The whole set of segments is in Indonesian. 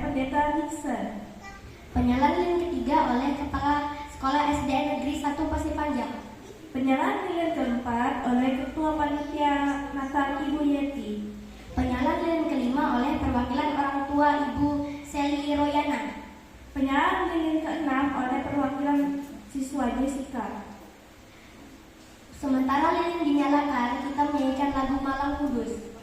Pendeta Nixon. Penyerahan lilin ketiga oleh Kepala Sekolah SDN Negeri 1 Pasir Panjang. Penyerahan lilin keempat oleh Ketua Panitia Natal Ibu Yeti. Penyerahan lilin kelima oleh perwakilan orang tua Ibu Seli Royana. Penyerahan lilin keenam oleh perwakilan siswa Jessica. Sementara lilin dinyalakan, kita menyanyikan lagu Malam Kudus.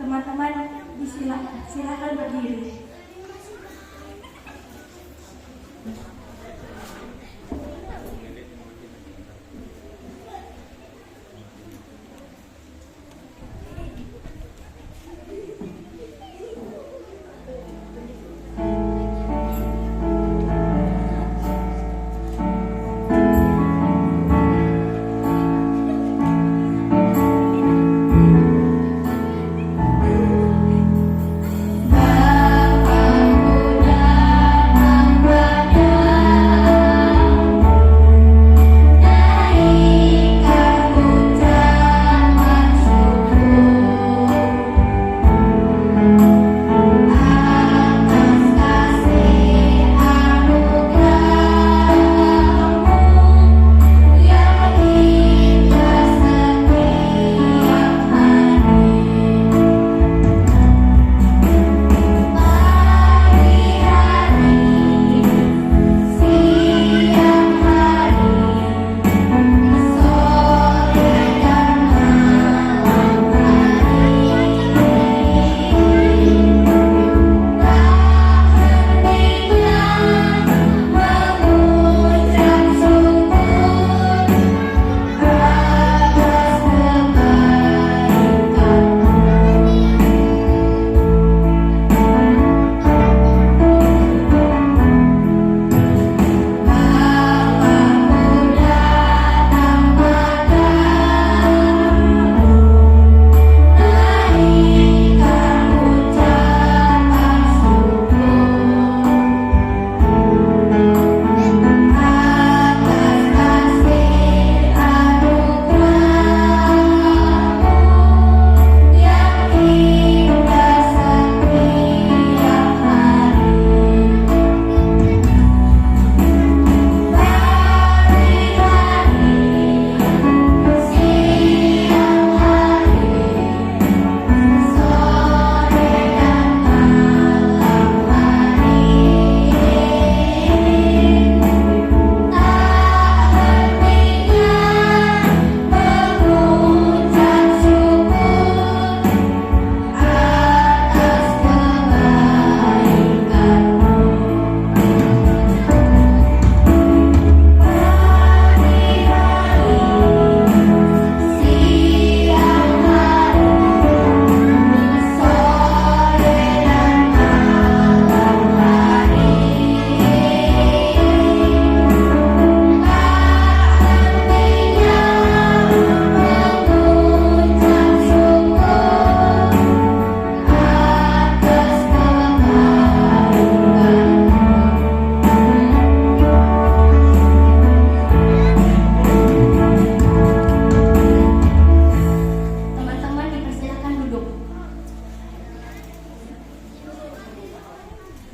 Teman-teman silakan berdiri.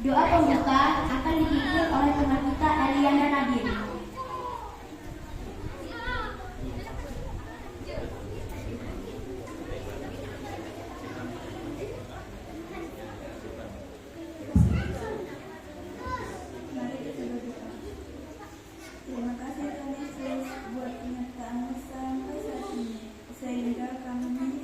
Doa pembuka akan dipimpin oleh teman kita Eliana Nadir. Mari kita berdoa. Terima kasih Tuhan Yesus buat penyertaan-Mu sampai saat ini, sehingga kami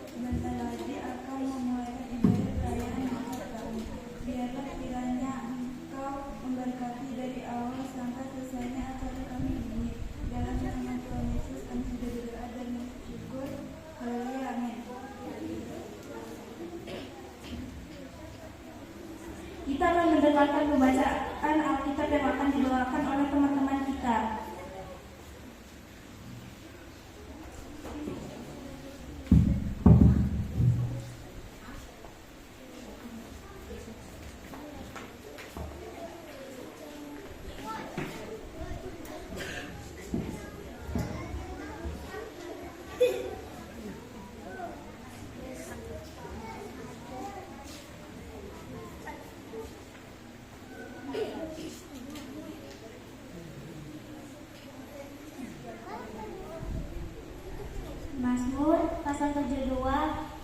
sebentar lagi akan memulai ibadah perayaan Natal tahun. Biarlah kiranya Engkau memberkati dari awal sampai selesainya acara kami ini. Dalam nama Tuhan Yesus kami sudah berdoa dan bersyukur. Haleluya, amin. Kita akan mendengarkan pembacaan Alkitab yang akan dibawakan oleh teman-teman kita. Mazmur pasal 72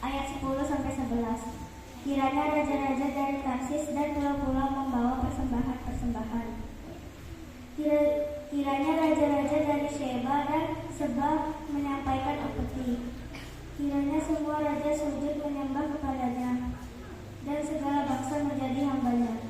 ayat 10 sampai 11. Kiranya raja-raja dari Tarsis dan pulau-pulau membawa persembahan-persembahan. Kiranya raja-raja dari Sheba dan Seba menyampaikan upeti. Kiranya semua raja sujud menyembah kepadanya dan segala bangsa menjadi hambanya.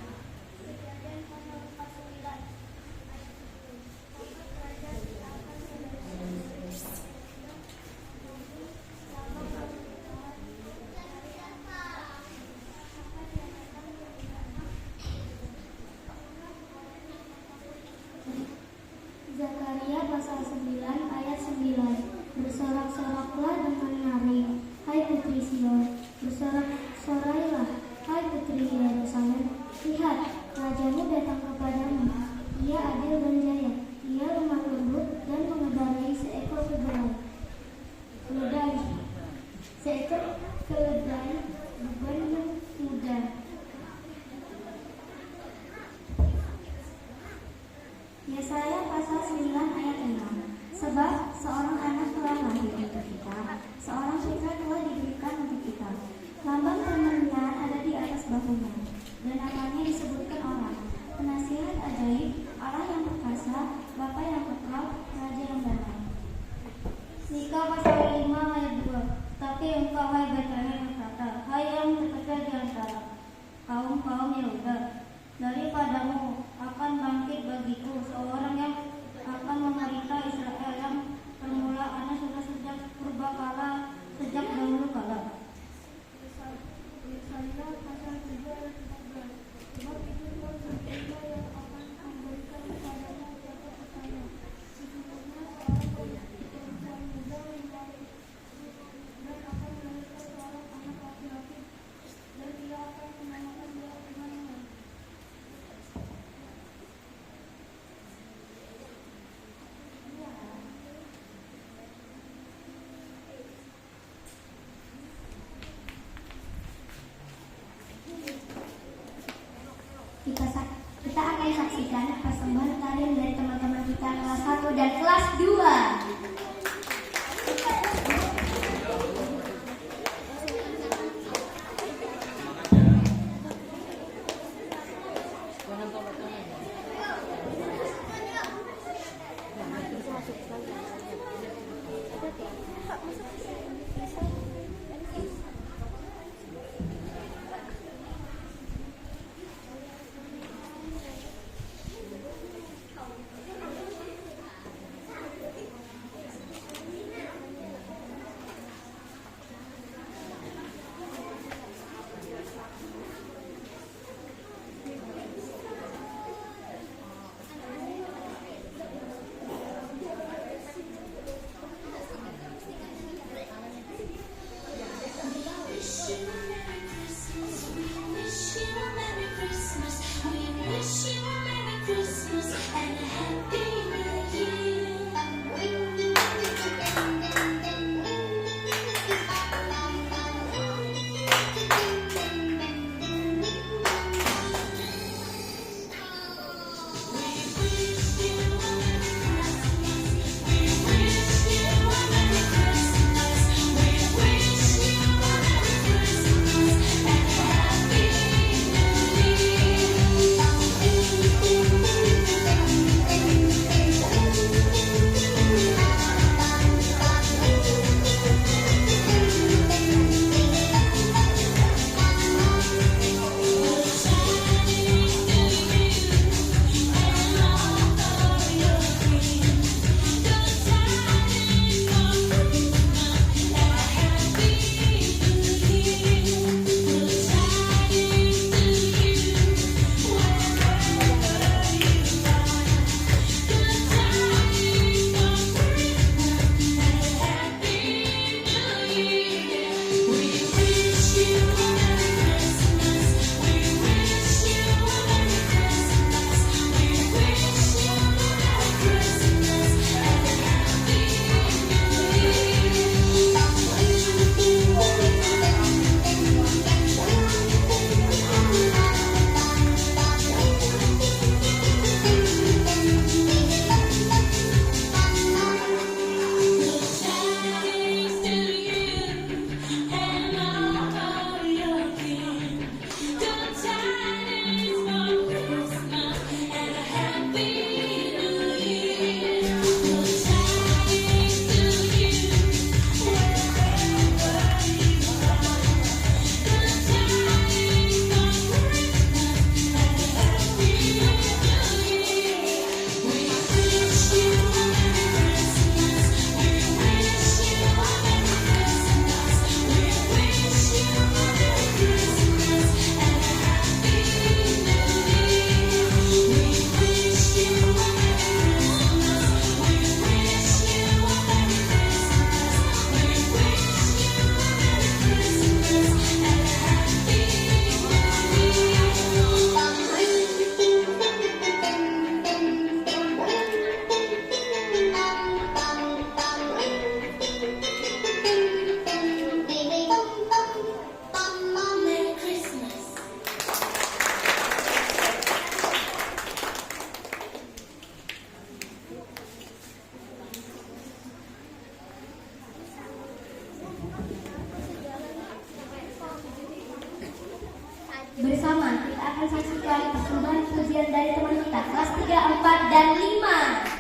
Zakaria pasal 9 ayat 9. Bersorak-soraklah dengan nyaring, hai putri Sion. Bersorak-sorailah, hai putri Yerusalem. Lihat, rajamu datang kepadamu. Ia adil dan jaya. Ia lemah lembut dan mengendarai seekor keledai. Seekor keledai beban yang muda. Yesaya pasal 9 ayat 6. Sebab seorang anak telah lahir untuk kita, seorang putra telah diberikan untuk kita. Lambang pemerintahan ada di atas bahunya, dan namanya disebutkan orang, Penasihat ajaib, Allah yang perkasa, Bapa yang kekal, Raja yang damai. Mika pasal 5 ayat 2. Tapi engkau hai Betlehem berkata, hai yang terkecil di antara kaum-kaum Yehuda, daripadamu akan bangkit bagiku seorang yang akan memerintah Israel, yang permulaannya sudah sejak purbakala, sejak dahulu kala. Yesaya pasal 3 ayat 14. Sebab itu Tuhan berfirman yang akan memberikan kepadamu siapa percaya. Sesungguhnya seorang perempuan muda yang dan akan melahirkan seorang anak laki-laki, dan ia akan menamakan dia Immanuel. Kita akan saksikan persembahan tarian dari teman-teman kita kelas 1 dan kelas 2. Bersama kita akan saksikan persembahan pujian dari teman kita kelas 3, 4, dan 5.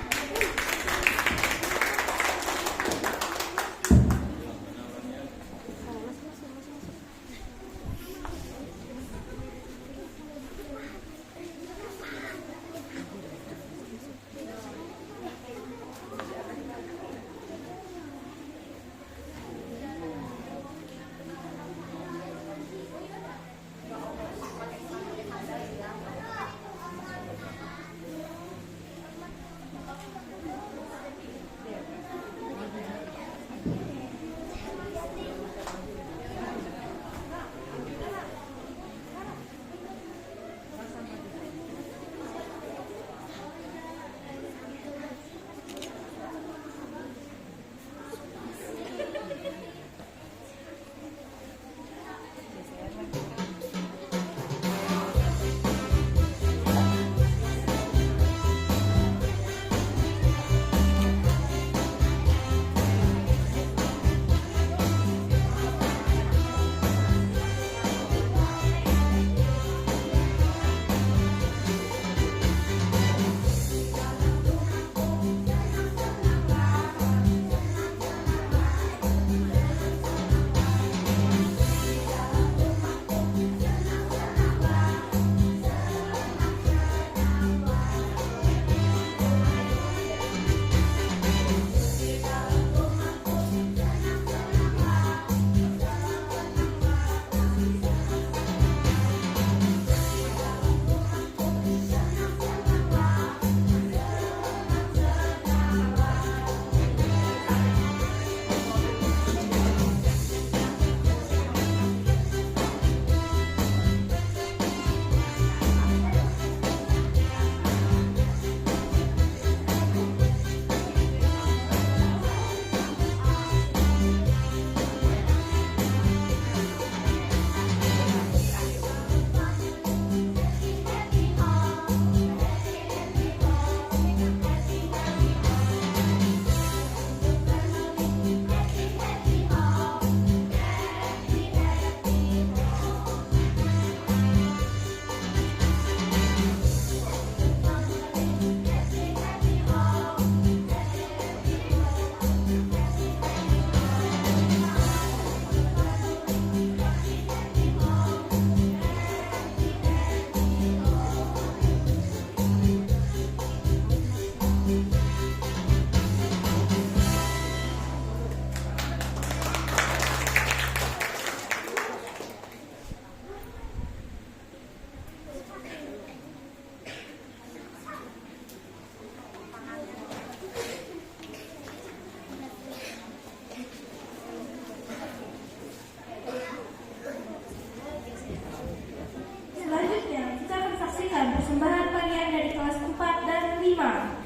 Persembahan panian dari kelas 4 dan 5.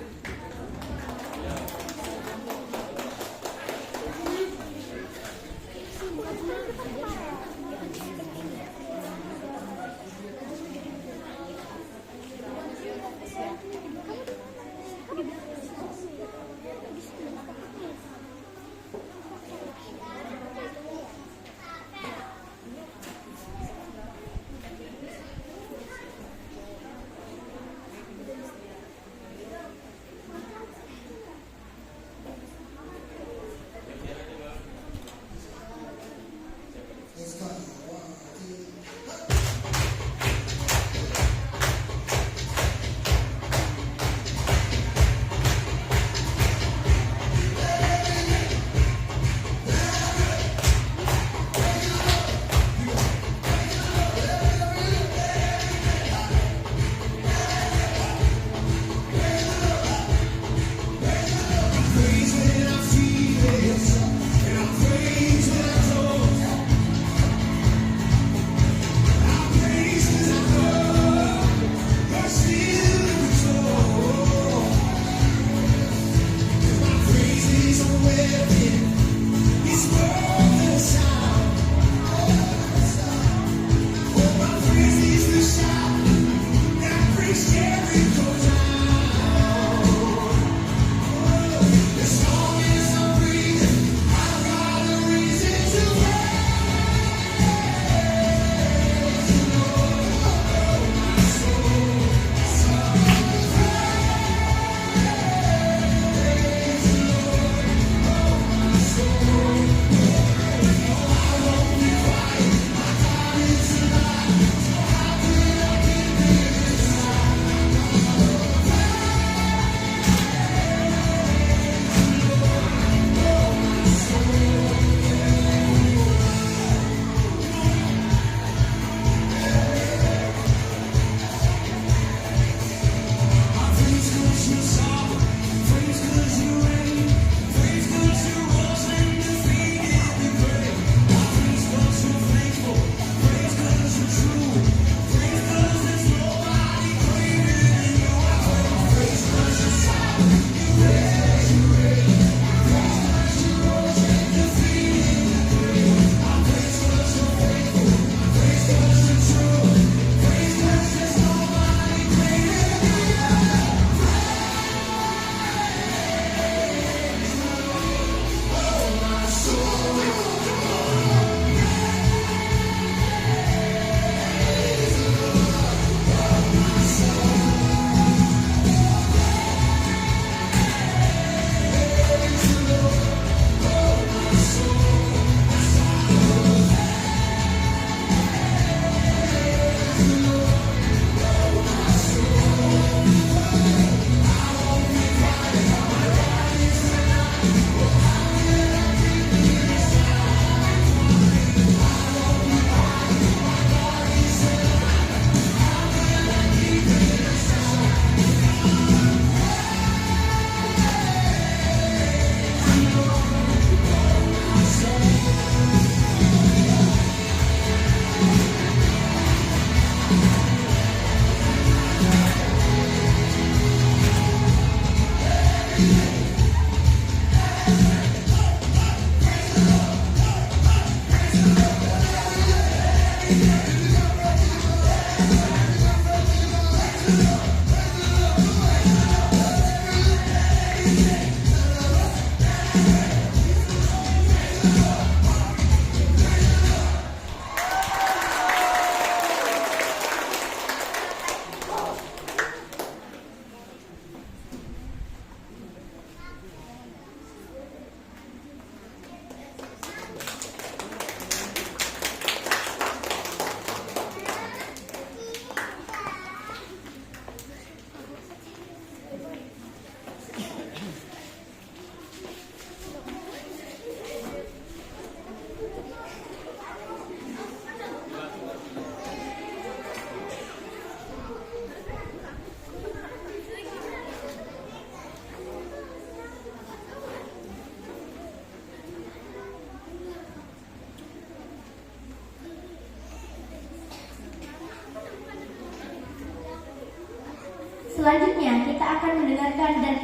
Selanjutnya kita akan mendengarkan dan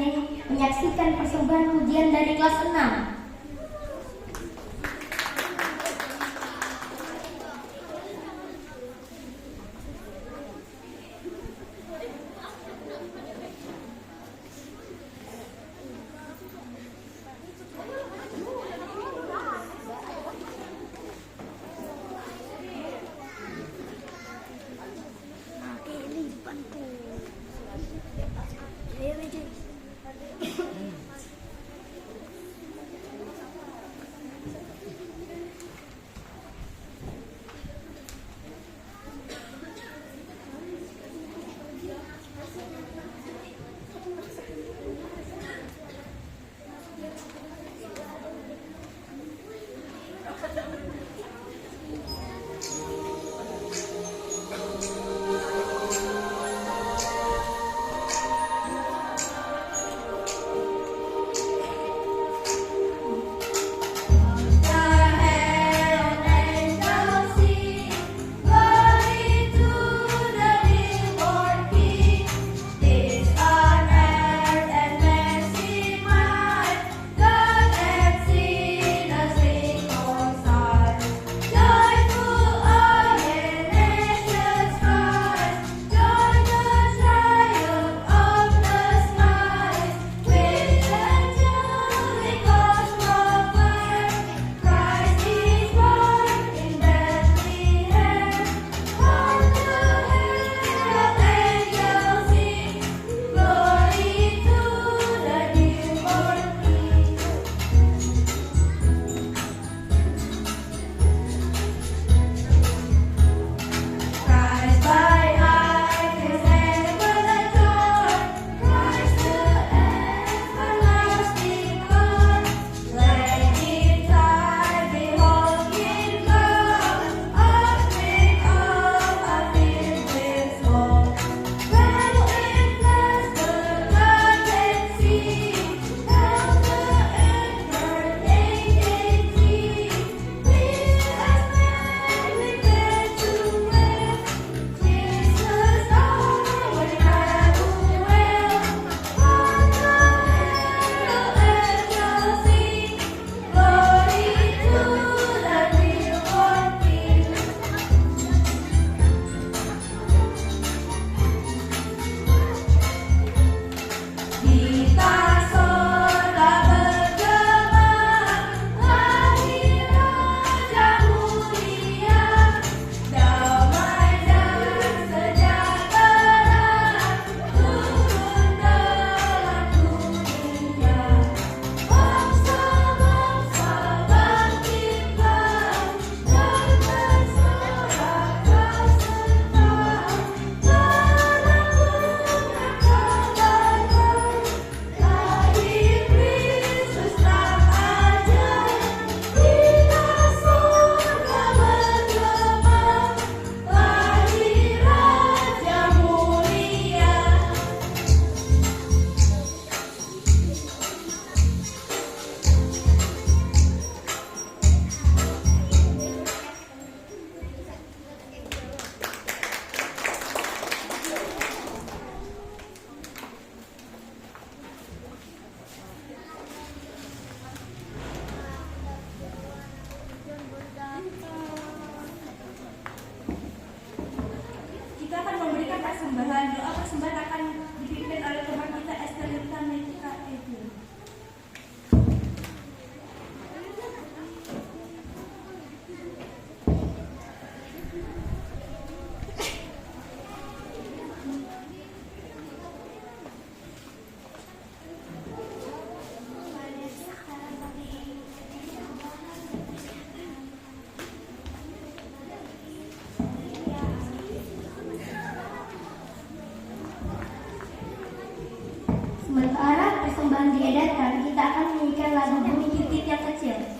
menyaksikan persembahan pujian dari kelas 6. Sementara persembahan diedarkan, kita akan menyanyikan lagu Bumi Titik yang Kecil.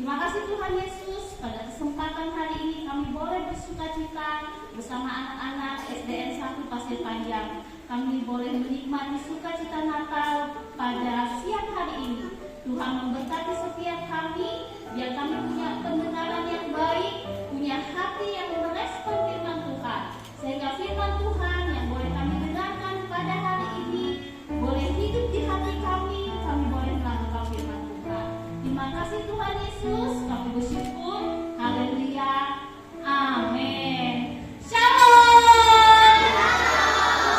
Terima kasih Tuhan Yesus, pada kesempatan hari ini kami boleh bersukacita bersama anak-anak SDN 1 Pasir Panjang. Kami boleh menikmati sukacita Natal pada siang hari ini. Tuhan memberkati setiap kami, biar kami punya pendengaran yang baik, punya hati yang merespon firman Tuhan. Sehingga firman Tuhan yang boleh kami dengarkan pada hari ini boleh hidup di hati kami boleh melakukan firman Tuhan. Terima kasih Tuhan Yesus, kami bersyukur. Haleluya. Amin. Shalom.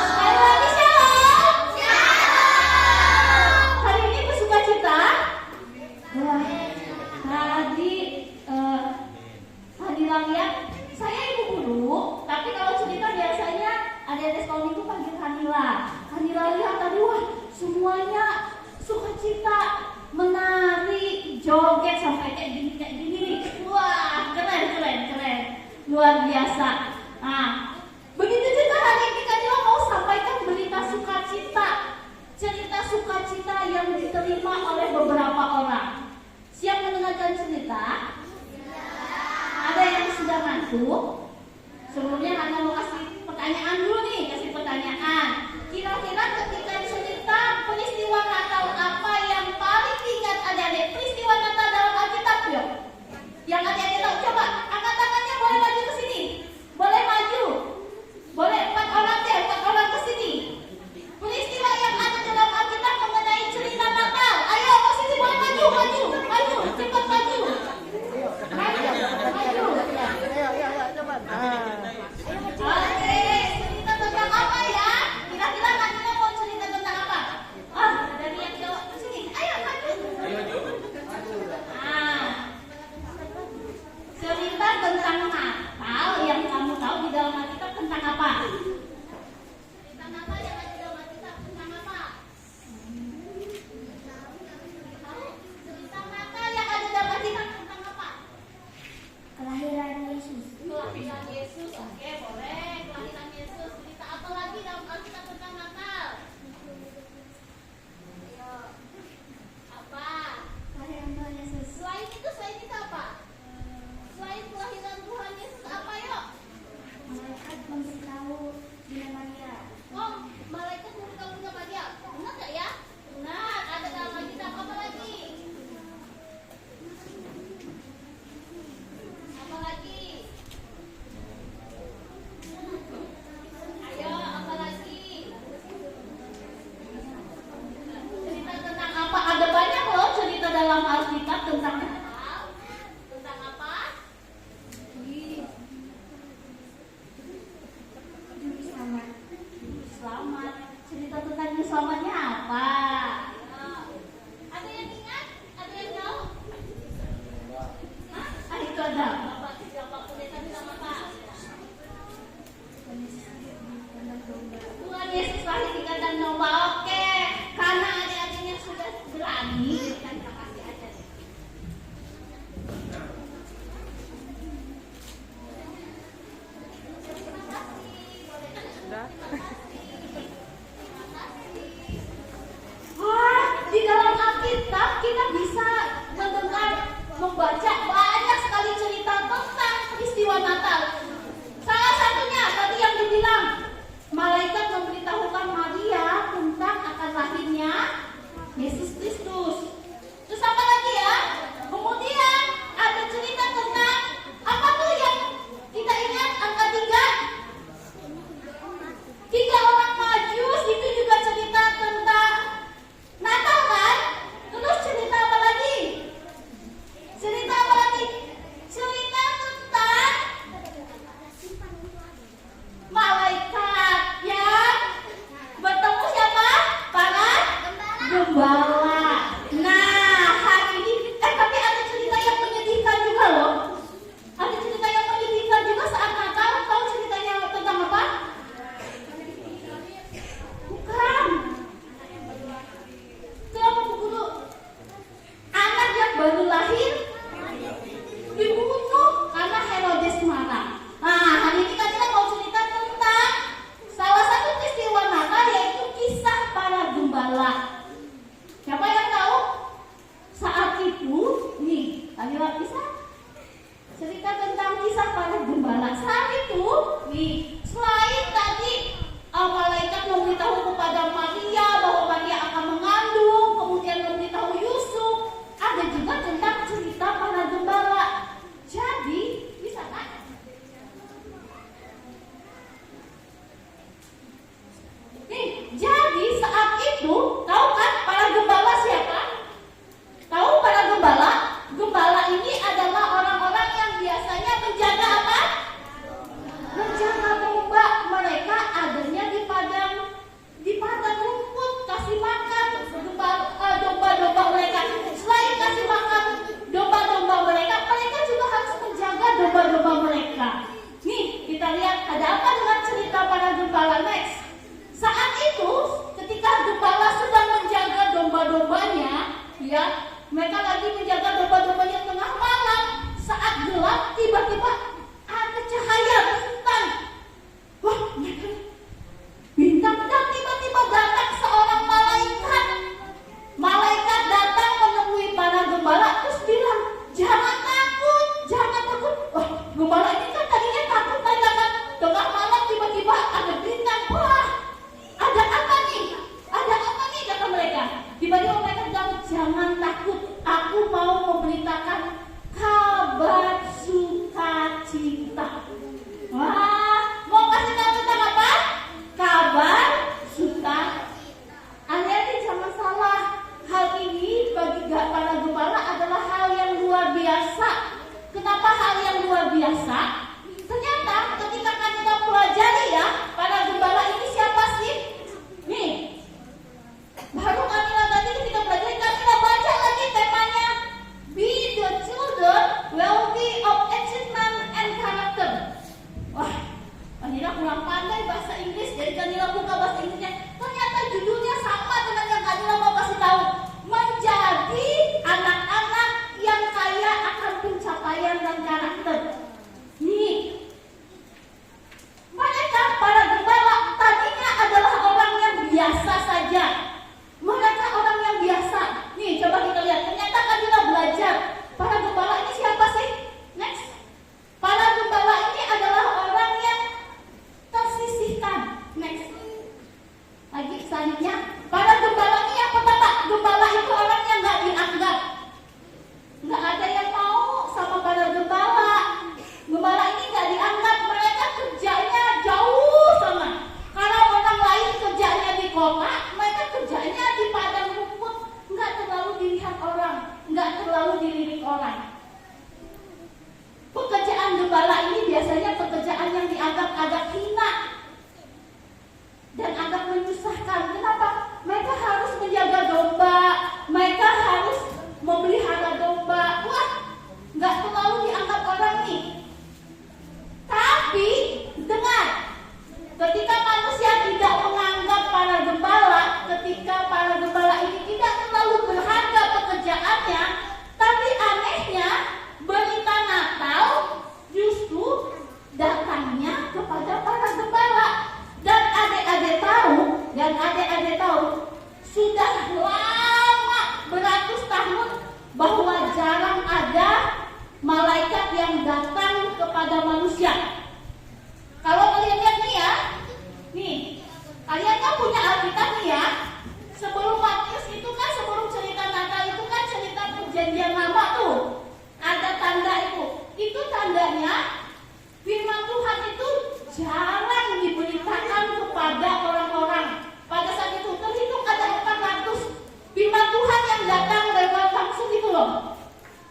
Sekali lagi shalom. Hari ini bersukacita. Tadi hari raya saya ibu guru, tapi kalau cerita biasanya adik-adik sekolah itu panggil Hanila. Hanila lihat tadi, wah semuanya sukacita, menari, joget sampai kayak gini. Wah, keren. Luar biasa. Nah, begitu juga hari ini Kanila mau sampaikan berita sukacita. Cerita sukacita yang diterima oleh beberapa orang. Siap mendengarkan cerita? Ada yang sudah ngantuk? Sebelumnya Hana mau kasih pertanyaan dulu nih, Kira-kira ketika cerita peristiwa Natal apa yang paling diingat adik-adik? Peristiwa Natal dalam Alkitab yuk. Yang adik-adik tahu, coba angkat tangannya, boleh maju ke sini. Boleh maju. Boleh 4 orang ke sini. Peristiwa yang ada dalam Alkitab mengenai cerita Natal. Ayo ke sini, boleh maju. nggak ada yang mau sama para gembala. Gembala ini nggak dianggap, mereka kerjanya jauh sana. Kalau orang lain kerjanya di kota, mereka kerjanya di padang rumput, nggak terlalu dilihat orang, nggak terlalu dilirik orang. Pekerjaan gembala ini biasanya pekerjaan yang dianggap agak hina dan agak menyusahkan. Kenapa? Mereka harus menjaga domba, mereka harus memelihara domba. Wah, nggak terlalu dianggap orang nih. Tapi dengar, ketika manusia tidak menganggap para gembala, ketika para gembala ini tidak terlalu berharga pekerjaannya, tapi anehnya berita Natal justru datangnya kepada para gembala. Dan adik-adik tahu, sudah lama beratus tahun bahwa jarang ada malaikat yang datang kepada manusia. Kalau kalian lihat nih ya, nih, kalian kan punya Alkitab nih ya. Sebelum Matius itu kan, sebelum cerita Natal itu kan cerita perjanjian lama tuh. Ada tanda itu. Itu tandanya firman Tuhan itu jarang diberitakan kepada orang-orang. Pada saat itu terhitung ada 400 firman Tuhan yang datang lewat langsung itu loh.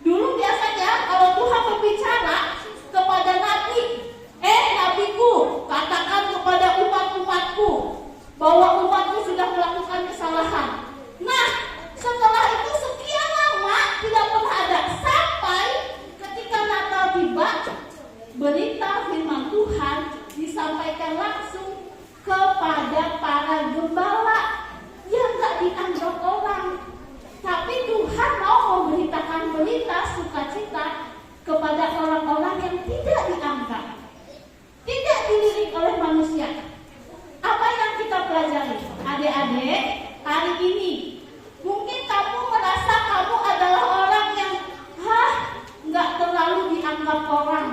Dulu biasanya kalau Tuhan berbicara kepada nabi, nabiku, katakan kepada umat-umatku bahwa umatku sudah melakukan kesalahan. Nah, setelah itu sekian lama tidak pernah ada, sampai ketika Natal tiba, berita firman Tuhan disampaikan langsung kepada para gembala yang gak dianggap orang. Tapi Tuhan mau memberitakan berita sukacita kepada orang-orang yang tidak dianggap, tidak dilirik oleh manusia. Apa yang kita pelajari? Adik-adik, hari ini mungkin kamu merasa kamu adalah orang yang gak terlalu dianggap orang.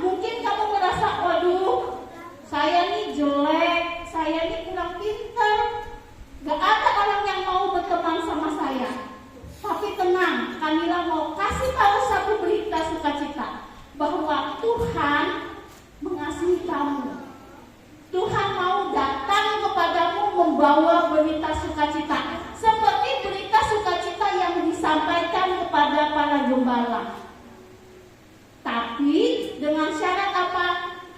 Mungkin kamu merasa, waduh, saya nih jelek, saya nih kurang pintar, gak ada orang yang mau berteman sama saya. Tapi tenang, Kamila mau kasih tahu satu berita sukacita, bahwa Tuhan mengasihi kamu. Tuhan mau datang kepadamu membawa berita sukacita, seperti berita sukacita yang disampaikan kepada para gembala. Tapi dengan syarat apa?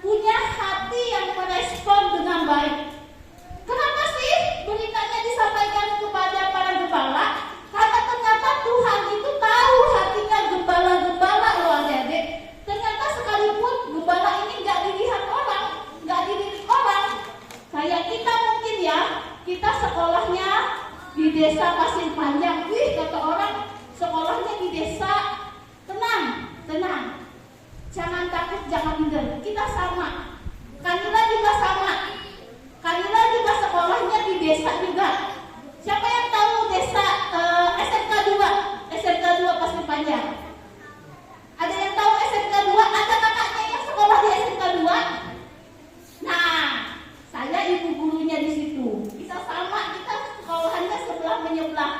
Punya hati yang merespon dengan baik. Kenapa sih beritanya disampaikan kepada para gembala? Karena ternyata Tuhan itu tahu hatinya gembala-gembala loh adik-adik. Ternyata sekalipun gembala ini gak dilihat orang, gak dilirik orang. Kayak kita mungkin ya, kita sekolahnya di desa Pasir Panjang. Wih, kata orang sekolahnya di desa. Tenang. Jangan takut, jangan minder. Kita sama. Kanila juga sama. Kanila juga sekolahnya di desa juga. Siapa yang tahu desa SMK 2 Pasir Panjang? Ada yang tahu SMK 2? Ada kakaknya yang sekolah di SMK 2? Nah, saya ibu gurunya di situ. Kita sama, kita sekolahannya sebelah menyebelah.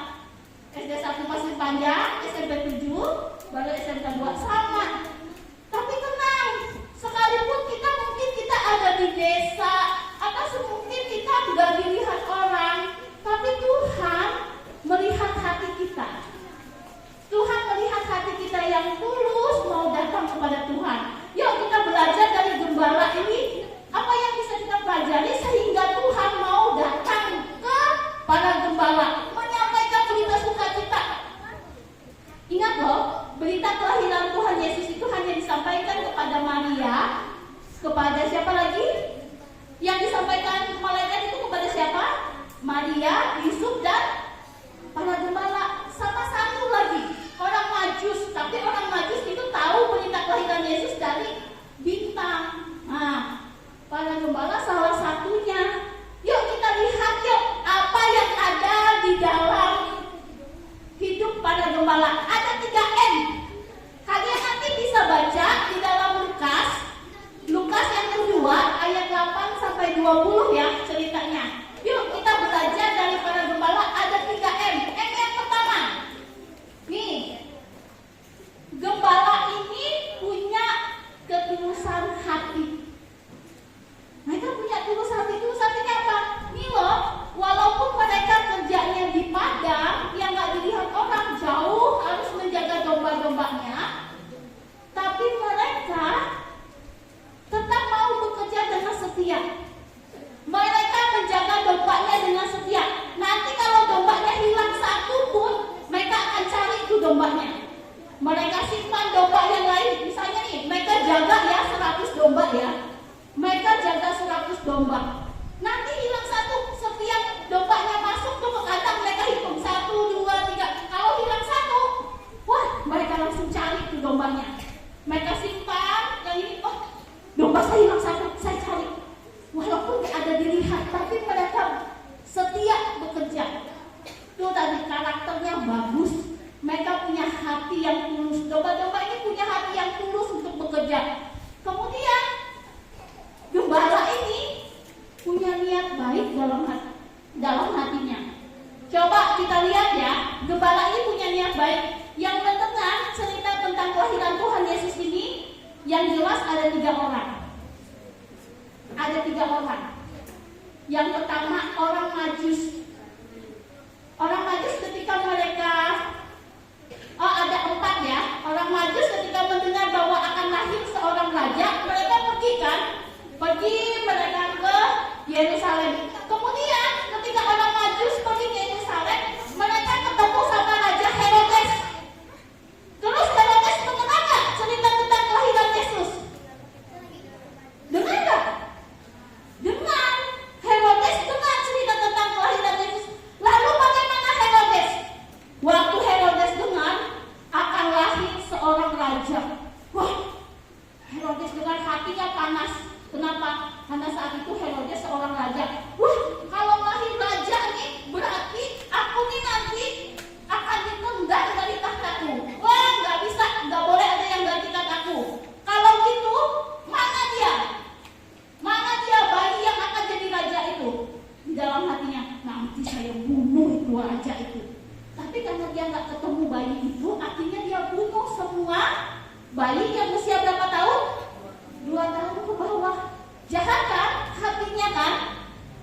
SD 1 Pasir Panjang, SMP 7, baru SMK 2 sama. Tapi tenang, sekalipun kita ada di desa, atau mungkin kita nggak dilihat orang, tapi Tuhan melihat hati kita. Tuhan melihat hati kita yang tulus mau datang kepada Tuhan. Yuk kita belajar dari gembala ini, apa yang bisa kita pelajari sehingga Tuhan mau datang ke para gembala, menyampaikan berita sukacita. Ingat loh, berita kelahiran Tuhan Yesus itu hanya disampaikan kepada Maria, kepada siapa lagi? Yang disampaikan malaikat itu kepada siapa? Maria, Yusuf, dan para gembala. Sama satu lagi, orang Majus. Tapi orang Majus itu tahu berita kelahiran Yesus dari bintang. Nah, para gembala salah satunya. Yuk kita lihat yuk apa yang ada di dalam hidup para gembala. Ada 3M. Kalian nanti bisa baca di dalam Lukas yang kedua ayat 8 sampai 20 ya ceritanya. Yuk kita belajar dari para gembala. Ada 3M. M yang pertama, nih dombanya. Mereka simpan domba yang lain. Misalnya nih, mereka jaga ya 100 domba ya. Mereka jaga 100 domba. Nanti hilang satu, setiap dombanya masuk tuh ke kandang mereka hitung 1, 2, 3. Kalau hilang satu, wah mereka langsung cari tuh dombanya. Mereka simpan yang ini, oh domba saya hilang satu, saya cari. Walaupun gak ada dilihat, tapi mereka setia bekerja. Itu tadi karakternya bagus. Mereka punya hati yang tulus. Domba-domba ini punya hati yang tulus untuk bekerja. Kemudian gembala ini punya niat baik dalam hatinya. Coba kita lihat ya, gembala ini punya niat baik. Yang mendengar cerita tentang kelahiran Tuhan Yesus ini, yang jelas ada 3 orang. Ada 3 orang. Yang pertama orang Majus. Orang Majus ketika mereka ada 4 ya. Orang Majus ketika mendengar bahwa akan lahir seorang raja, mereka pergi kan? Mereka ke Yerusalem. Kemudian ketika orang Majus pergi ke Yerusalem, mereka ketemu sama Raja Herodes. Terus Herodes mendengar nggak cerita tentang kelahiran Yesus? Dengar nggak? Dengar. Herodes dengar cerita tentang kelahiran Yesus. Lalu bagaimana Herodes? Waktu Herodes dengar akan lahir seorang raja, wah, Herodes dengan hatinya panas. Kenapa? Karena saat itu Herodes seorang raja. Wah, kalau lahir raja nih, berarti aku nih nanti akan ditendang dari tahtaku. Wah, nggak bisa, nggak boleh ada yang gantikan aku. Kalau gitu, mana dia? Mana dia bayi yang akan jadi raja itu? Di dalam hatinya, nanti saya bunuh itu raja itu. Tapi karena dia nggak ketemu bayi itu, artinya dia bunuh semua bayi yang usia berapa tahun? 2 tahun ke bawah. Jahat kan? Hatinya kan?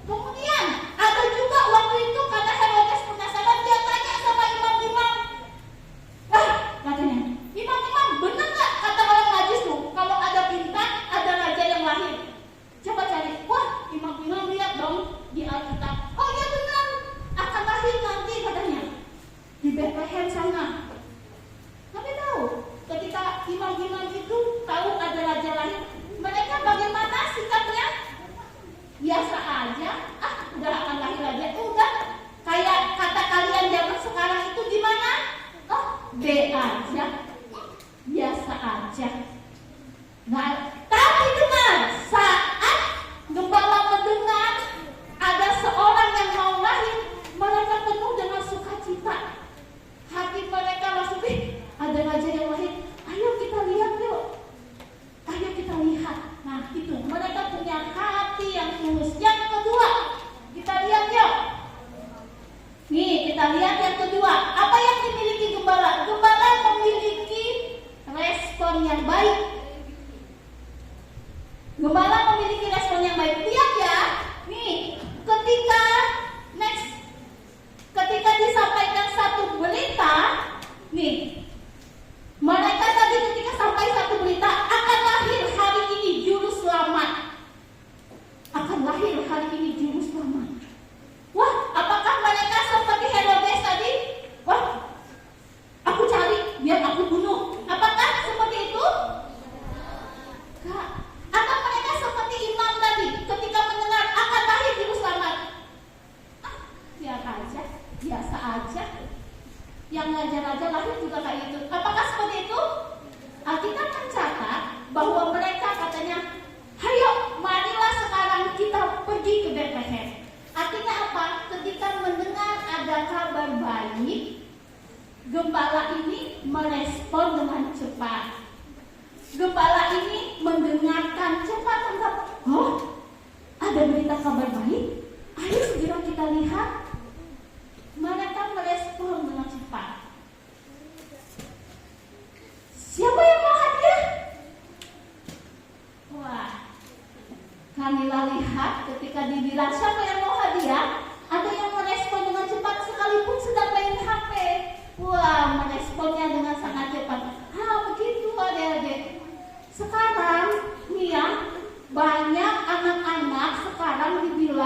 Kemudian ada juga waktu itu karena Herodes penasaran, dia tanya sama imam-imam. Katanya, imam-imam benar nggak kata orang Majus tuh, kalau ada bintang ada raja yang lahir? Coba cari. Wah, imam-imam lihat dong di Alkitab. Oh iya benar, akan lahir nanti katanya di Bethlehem sana. Tapi tahu, ketika imam-imam itu tahu ada raja lahir, mereka bagaimana sikapnya? Biasa aja, udah akan lahir raja, udah. Kayak kata kalian zaman sekarang itu gimana? B aja, biasa aja. Nah, tapi dengar, saat gembala mendengar ada seorang yang mau lahir, mereka penuh dengan sukacita. Hati mereka langsung, ada raja yang lahir, ayo kita lihat yuk. Ayo kita lihat. Nah itu, mereka punya hati yang tulus. Yang kedua, kita lihat yuk. Nih, kita lihat yang kedua. Apa yang dimiliki gembala? Gembala memiliki respon yang baik. Gembala memiliki respon yang baik. Lihat ya. Nih, ketika disampaikan satu berita, nih, mereka tadi ketika sampai satu berita akan lahir hari ini juru selamat. Akan lahir hari ini juru selamat. Wah, apakah mereka seperti Herodes tadi? Wah, aku cari biar aku bunuh. Apakah seperti itu? Enggak. Atau mereka seperti imam tadi ketika mendengar akan lahir juru selamat? Biasa aja. Yang raja-raja lahir juga kayak gitu. Apakah seperti itu? Alkitab mencatat bahwa mereka katanya, ayo marilah sekarang kita pergi ke Bethlehem. Artinya apa? Ketika mendengar ada kabar baik, gembala ini merespon dengan cepat. Gembala ini mendengarkan cepat tentang, ada berita kabar baik, ayo segera kita lihat. Mereka merespon dengan cepat. Siapa yang mau hadiah? Wah, kamilah lihat ketika dibilang siapa yang mau hadiah, ada yang merespon dengan cepat sekalipun sedang main HP. Wah, meresponnya dengan sangat cepat. Begitu adik-adik. Sekarang nih ya, banyak anak-anak sekarang dibilang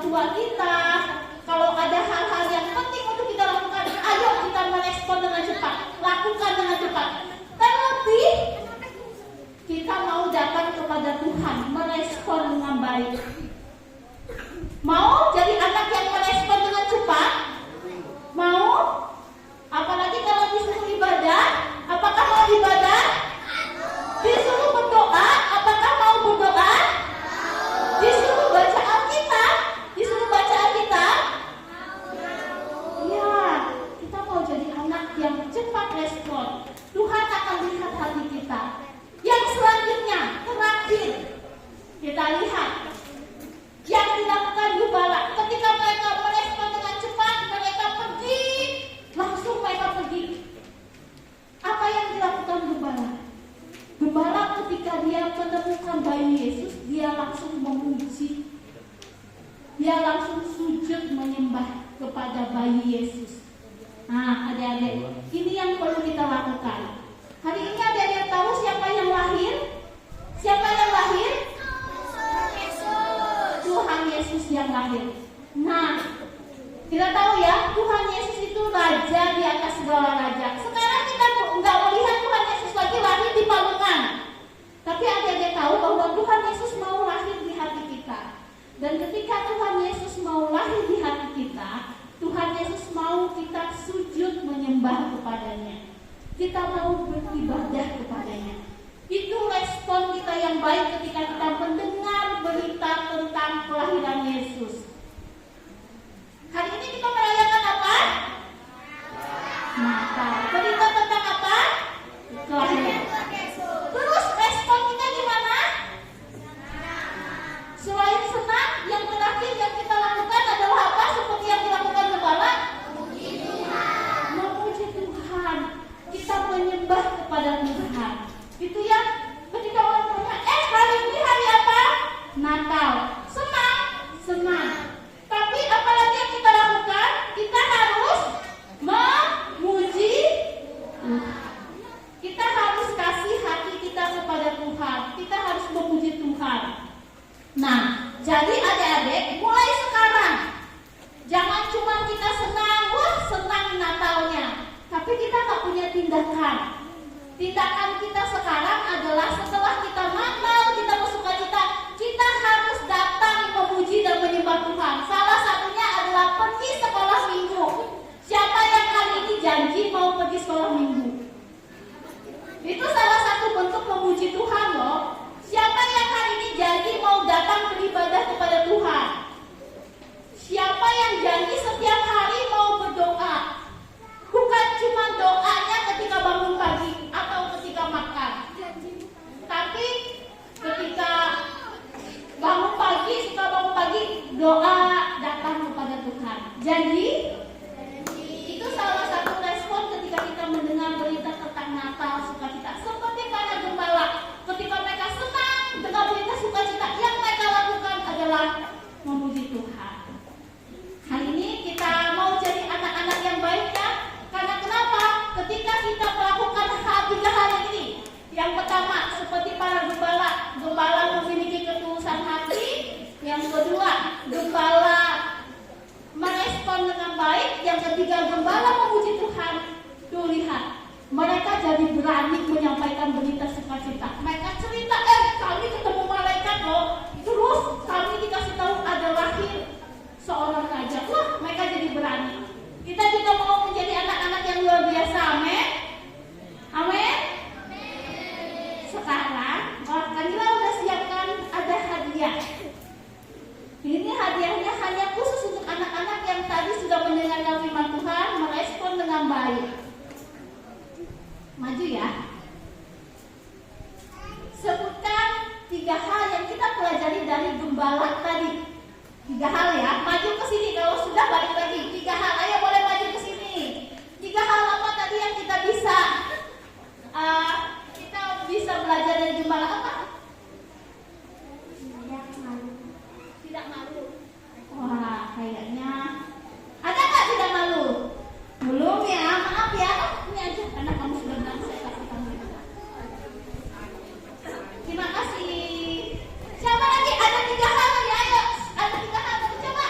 tua kita, kalau ada hal-hal yang penting untuk kita lakukan, ayo kita merespon dengan cepat, lakukan dengan cepat. Terlebih kita mau datang kepada Tuhan, merespon dengan baik. Mau jadi anak yang merespon dengan cepat? Mau? Apalagi kalau disuruh ibadah, apakah mau ibadah? Disuruh berdoa, apakah mau berdoa? Disuruh baca Alkitab, disuruh baca Alkitab? Ya, kita mau jadi anak yang cepat respon. Tuhan akan lihat hati kita. Yang selanjutnya, terakhir, kita lihat yang dilakukan gembala. Ketika mereka merespon dengan cepat, mereka pergi, langsung mereka pergi. Apa yang dilakukan gembala? Gembala ketika dia menemukan bayi Yesus, dia langsung memuji. Dia langsung sujud menyembah kepada bayi Yesus. Nah, adik-adik, ini yang perlu kita lakukan. Hari ini adik-adik tahu siapa yang lahir? Siapa yang lahir? Tuhan Yesus yang lahir. Nah, kita tahu ya, Tuhan Yesus itu raja di atas segala raja. Sekarang kita nggak melihat Tuhan Yesus lagi lahir di palungan. Tapi adik-adik tahu bahwa Tuhan Yesus mau lahir di hati kita. Dan ketika Tuhan Yesus mau lahir di hati kita, Tuhan Yesus mau kita sujud menyembah kepadanya. Kita mau beribadah kepadanya. Itu respon kita yang baik ketika kita mendengar berita tentang kelahiran Yesus. Hari ini kita merayakan apa? Natal. Berita tentang apa? Kelahiran. Terus respon kita gimana? Selain senang, yang terakhir yang kita lakukan adalah apa? Seperti yang dilakukan gembala? Memuji Tuhan. Kita menyembah kepada Tuhan. Itu ya, ketika orang tanya, hari ini hari apa? Natal. Senang, senang. Tapi apalagi yang kita lakukan? Kita harus memuji Tuhan. Kita harus kasih hati kita kepada Tuhan. Kita harus memuji Tuhan. Nah, jadi adik-adik, mulai sekarang jangan cuma kita senang, wah senang Natalnya, tapi kita tak punya tindakan. Tindakan kita sekarang adalah setelah kita Natal, kita bersukacita, kita harus datang memuji dan menyembah Tuhan. Salah satunya adalah pergi sekolah minggu. Siapa yang hari ini janji mau pergi sekolah minggu? Itu salah satu bentuk memuji Tuhan loh. Siapa yang hari ini janji mau datang beribadah kepada Tuhan? Siapa yang janji setiap hari mau berdoa? Bukan cuma doanya ketika bangun pagi atau ketika makan, tapi ketika bangun pagi, setelah bangun pagi doa datang kepada Tuhan. Janji? Itu salah satu respon ketika kita mendengar berita tentang Natal, sukacita. Seperti para gembala, ketika mereka senang dengan berita sukacita, yang mereka lakukan adalah memuji Tuhan. Hari ini kita mau jadi anak-anak yang baik ya. Karena kenapa? Ketika kita melakukan tiga hal ini, yang pertama seperti para gembala, gembala memiliki ketulusan hati. Yang kedua, gembala merespon dengan baik. Yang ketiga, gembala memuji Tuhan. Tuh lihat, mereka jadi berani menyampaikan berita sukacita. Mereka cerita, kami ketemu malaikat loh. Terus kami dikasih tahu ada lahir seorang raja. Wah, mereka jadi berani. Kita juga mau menjadi anak-anak yang luar biasa, amin? Amin? Sekarang, Kamila udah siapkan ada hadiah. Ini hadiahnya hanya khusus untuk anak-anak yang tadi sudah mendengarkan firman Tuhan, merespon dengan baik. Maju ya. Sebutkan 3 hal yang kita pelajari dari gembala tadi. 3 hal ya, maju ke sini kalau sudah balik lagi. 3 hal, ayo boleh maju ke sini. 3 hal apa tadi yang kita bisa belajar dari gembala apa? Tidak malu. Wah, kayaknya ada nggak tidak malu? Belum ya, maaf ya. Ini aja karena kamu sudah bilang saya kasih kamu. Terima kasih. Siapa lagi? Ada 3 hal ya, ayo. Ada 3 hal, coba.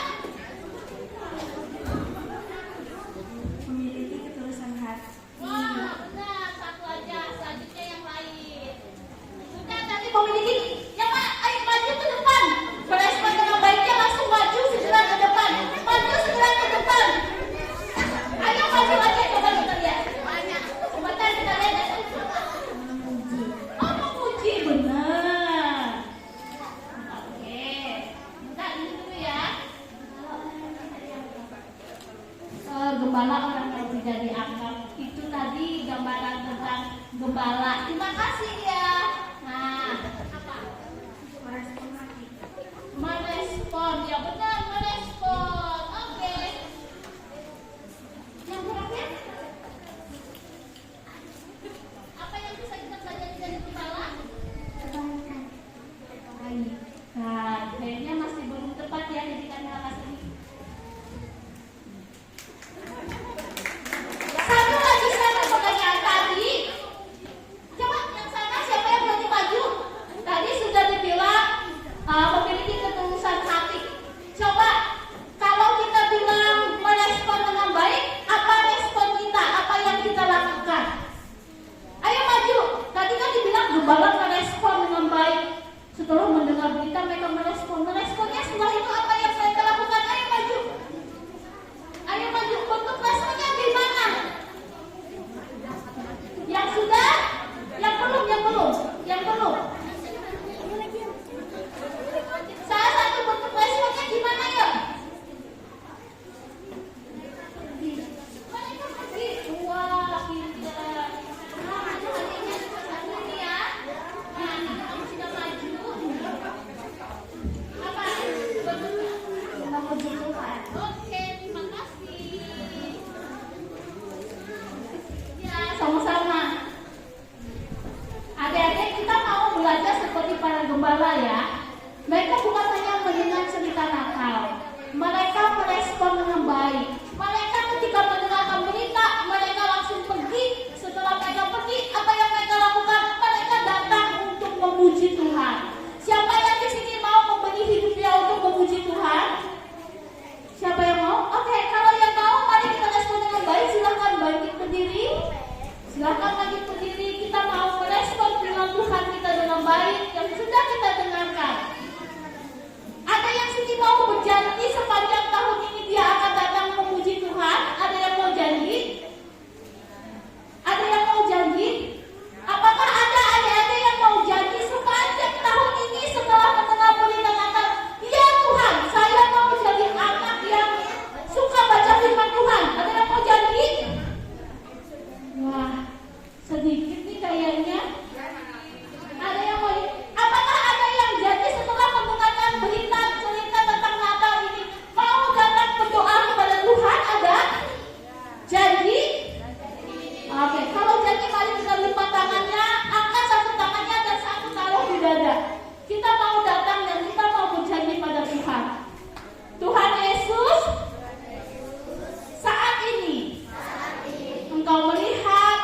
menjadi akrab. Itu tadi gambaran tentang gembala. Terima kasih ya. Nah, apa? Merespon, ya benar, merespon. Oke. Yang terakhir, apa yang bisa kita pelajari dari gembala? Kebaikan. Nah, kayaknya masih belum tepat ya didikan kakak sini. Satu lagi sama pertanyaan tadi. Coba yang sana siapa yang berani maju? Tadi sudah dibilang memiliki ketulusan hati. Coba kalau kita bilang merespon dengan baik, apa respon kita? Apa yang kita lakukan? Ayo maju. Tadi kan dibilang gembala merespon dengan baik. Setelah mendengar berita mereka merespon. Meresponnya setelah itu apa yang mereka lakukan? Ayo maju. Ayo maju. Bentuk responnya gimana? Yang sudah? Yang belum? Yang belum? Yang belum? Salah satu bentuk responnya gimana ya? Mereka pergi. Wah, pintar. Nah, ini ya. Nah, kamu sudah maju. Apa? Memuji Tuhan. Oke, terima kasih. Ya, sama-sama. Adik-adik, kita mau belajar seperti para gembala ya. Mereka bukan hanya mendengar cerita Natal, mereka merespon dengan baik. Mereka ketika mendengarkan berita, mereka langsung pergi. Setelah mereka pergi, apa yang mereka lakukan? Mereka datang untuk memuji Tuhan. Siapa yang di sini mau memberi hidupnya untuk memuji Tuhan? Siapa yang mau? Oke, kalau yang mau, mari kita respon dengan baik. Silakan bangkit berdiri. Silakan bangkit berdiri. Kita mau merespon firman Tuhan kita dengan baik yang sudah kita dengarkan. Ada yang sini mau berjanji sepanjang tahun ini dia akan datang memuji Tuhan? Ada yang mau janji? Ada yang mau janji? Apakah ada adik-adik yang mau janji sepanjang tahun ini setelah mendengar berita Natal? Ya Tuhan, saya mau jadi anak yang suka baca firman Tuhan. Ada yang mau janji? Wah, sedikit nih kayaknya. Ada yang mau? Apakah ada yang janji setelah mendengarkan berita cerita tentang Natal ini mau datang berdoa kepada Tuhan? Ada? Janji? Oke, kalau janji mari kita lipat tangannya, angkat satu tangannya dan satu taruh di dada. Kita mau datang dan kita mau berjanji pada Tuhan. Tuhan Yesus, saat ini Engkau melihat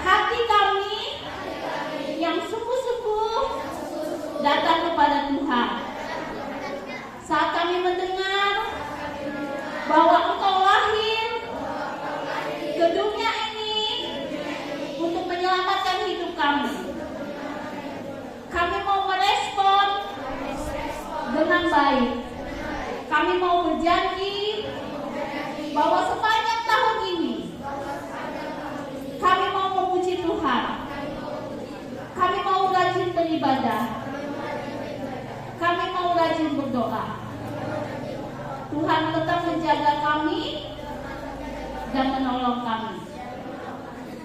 hati kami yang sungguh-sungguh datang kepada Tuhan. Saat kami mendengar bahwa Engkau lahir ke dunia ini untuk menyelamatkan hidup kami. Kami mau merespon dengan baik. Kami mau berjanji bahwa sepanjang tahun ini kami mau memuji Tuhan. Kami mau rajin beribadah. Kami mau rajin berdoa. Tuhan tetap menjaga kami dan menolong kami.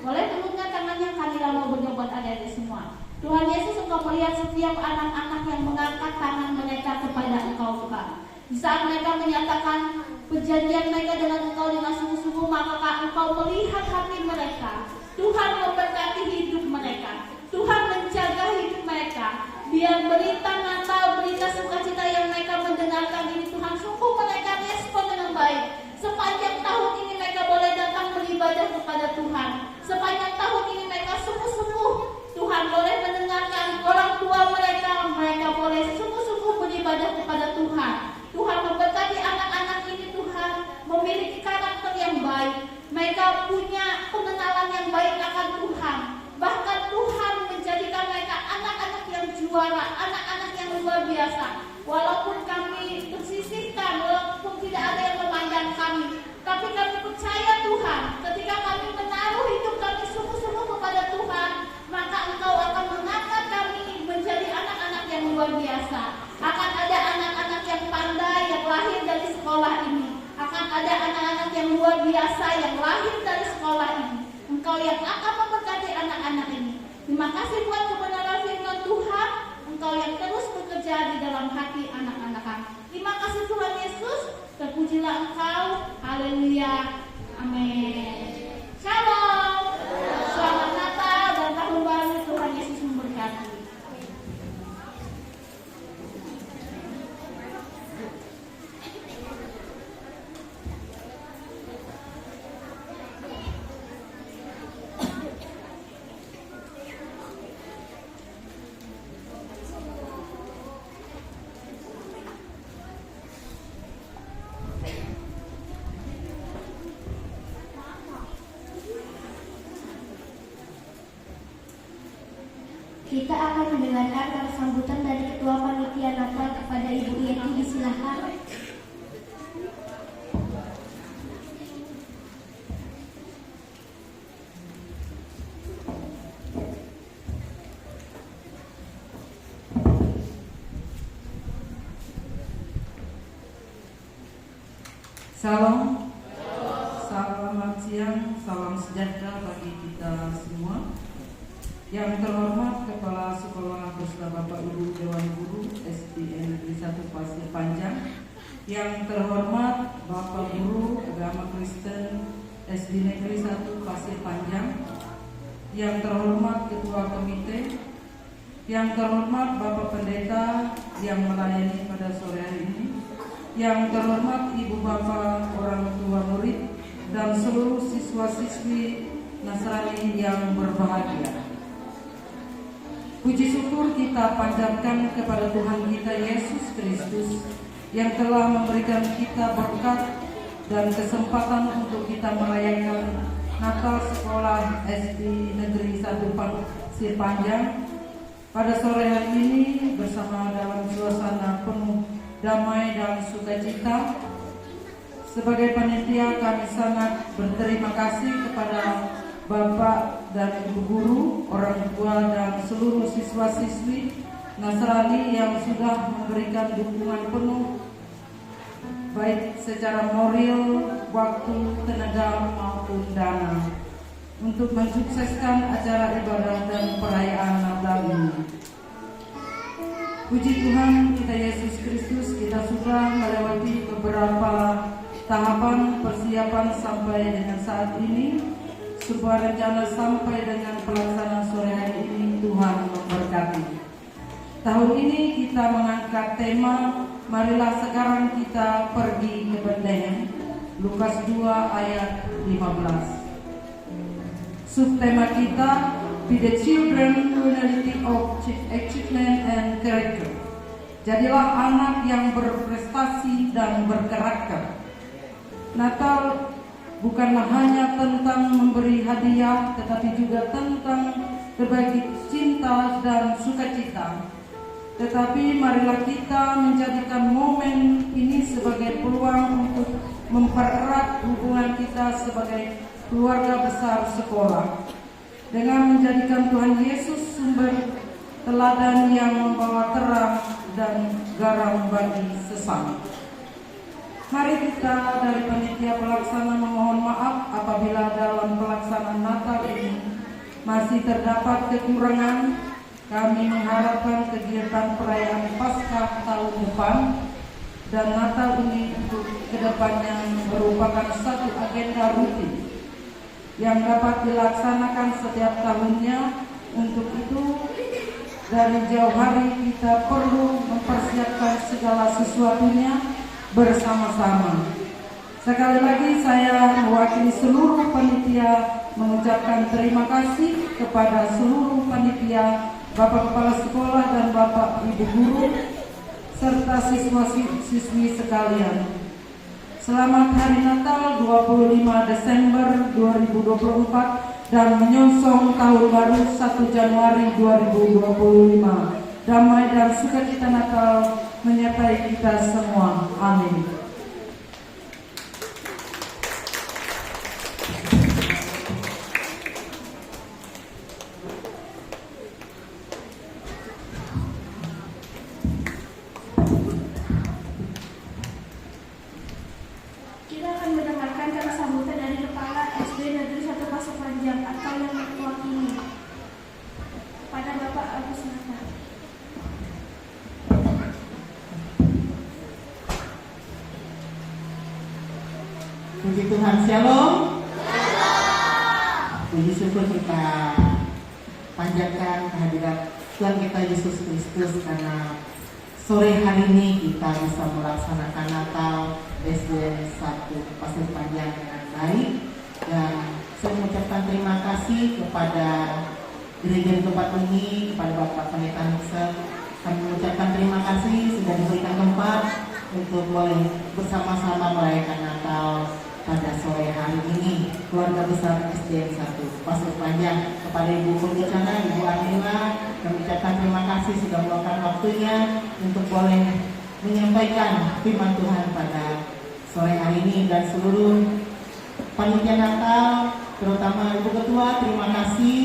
Boleh tundukkan tangannya, kami mau berdoa buat adik-adik semua. Tuhan Yesus, Engkau melihat setiap anak-anak yang mengangkat tangan mereka kepada Engkau Tuhan. Di saat mereka menyatakan perjanjian mereka dengan Engkau dengan sungguh-sungguh, maka Engkau melihat hati mereka. Tuhan memberkati hidup mereka. Tuhan menjaga hidup mereka. Biar berita Natal, berita sukacita yang mereka mendengarkan ini, Tuhan, sungguh mereka respon dengan baik. Sepanjang tahun ini mereka boleh datang beribadah kepada Tuhan. Sepanjang tahun ini mereka sungguh-sungguh Tuhan boleh mendengarkan orang tua mereka. Mereka boleh sungguh-sungguh beribadah kepada Tuhan. Tuhan memberkati anak-anak ini. Tuhan memiliki karakter yang baik. Mereka punya pengenalan yang baik akan Tuhan. Bahkan Tuhan menjadikan mereka anak-anak yang juara, anak-anak yang luar biasa. Walaupun kami tersisihkan, walaupun tidak ada yang memandang kami, tapi kami percaya Tuhan, ketika kami menaruh hidup kami sungguh-sungguh kepada Tuhan, maka Engkau akan mengangkat kami menjadi anak-anak yang luar biasa. Akan ada anak-anak yang pandai yang lahir dari sekolah ini. Akan ada anak-anak yang luar biasa yang lahir dari sekolah ini. Engkau yang akan memberkati anak-anak ini. Terima kasih buat kebenaran firman Tuhan. Engkau yang terus bekerja di dalam hati anak-anak kami. Terima kasih Tuhan Yesus. Terpujilah Engkau. Haleluya. Amin. Shalom. Selamat Natal dan Tahun Baru. Tuhan Yesus memberkati. Kita akan mendengarkan kata sambutan dari Ketua Panitia Natal kepada Ibu Yeti. Disilahkan. Salam, selamat siang, salam sejahtera bagi kita semua. Yang terhormat Kepala Sekolah beserta Bapak Ibu Dewan Guru SD Negeri 1 Pasir Panjang, yang terhormat Bapak Guru Agama Kristen SD Negeri 1 Pasir Panjang, yang terhormat Ketua Komite, yang terhormat Bapak Pendeta yang melayani pada sore hari ini, yang terhormat Ibu Bapak orang tua murid dan seluruh siswa-siswi Nasrani yang berbahagia. Puji syukur kita panjatkan kepada Tuhan kita Yesus Kristus yang telah memberikan kita berkat dan kesempatan untuk kita merayakan Natal Sekolah SD Negeri 1 Pasir Panjang pada sore hari ini bersama dalam suasana penuh damai dan sukacita. Sebagai panitia kami sangat berterima kasih kepada Bapak dan Ibu Guru, orang tua dan seluruh siswa-siswi Nasrani yang sudah memberikan dukungan penuh baik secara moral, waktu, tenaga maupun dana untuk mensukseskan acara ibadah dan perayaan Natal ini. Puji Tuhan kita Yesus Kristus, kita sudah melewati beberapa tahapan persiapan sampai dengan saat ini. Sebuah rencana sampai dengan pelaksanaan sore hari ini Tuhan memberkati. Tahun ini kita mengangkat tema marilah sekarang kita pergi ke Betlehem, Lukas 2 ayat 15. Subtema kita Be the children reality of achievement and character. Jadilah anak yang berprestasi dan berkarakter. Natal bukanlah hanya tentang memberi hadiah, tetapi juga tentang berbagi cinta dan sukacita. Tetapi marilah kita menjadikan momen ini sebagai peluang untuk mempererat hubungan kita sebagai keluarga besar sekolah, dengan menjadikan Tuhan Yesus sumber teladan yang membawa terang dan garam bagi sesama. Mari kita dari panitia pelaksana memohon maaf apabila dalam pelaksanaan Natal ini masih terdapat kekurangan. Kami mengharapkan kegiatan perayaan Paskah tahun depan dan Natal ini untuk kedepannya merupakan satu agenda rutin yang dapat dilaksanakan setiap tahunnya. Untuk itu, dari jauh hari kita perlu mempersiapkan segala sesuatunya bersama-sama. Sekali lagi saya mewakili seluruh panitia mengucapkan terima kasih kepada seluruh panitia, Bapak Kepala Sekolah dan Bapak Ibu Guru serta siswa-siswi sekalian. Selamat Hari Natal 25 Desember 2024 dan menyongsong Tahun Baru 1 Januari 2025. Damai dan sukacita Natal menyertai kita semua. Amin. Kita akan Puji Tuhan, shalom. Puji syukur kita panjatkan kehadiran Tuhan kita Yesus Kristus karena sore hari ini kita bisa melaksanakan Natal SDN 1 Pasir Panjang dengan baik. Dan saya mengucapkan terima kasih kepada gereja tempat ini, kepada Bapak Pendeta Nixon. Kami mengucapkan terima kasih sudah diberikan tempat untuk boleh bersama-sama merayakan Natal pada sore hari ini. Keluarga besar SDN 1 Pasir Panjang, kepada Ibu Pembicara, Ibu Anila, kami ucapkan terima kasih sudah meluangkan waktunya untuk boleh menyampaikan firman Tuhan pada sore hari ini. Dan seluruh panitia Natal, terutama Ibu Ketua, terima kasih.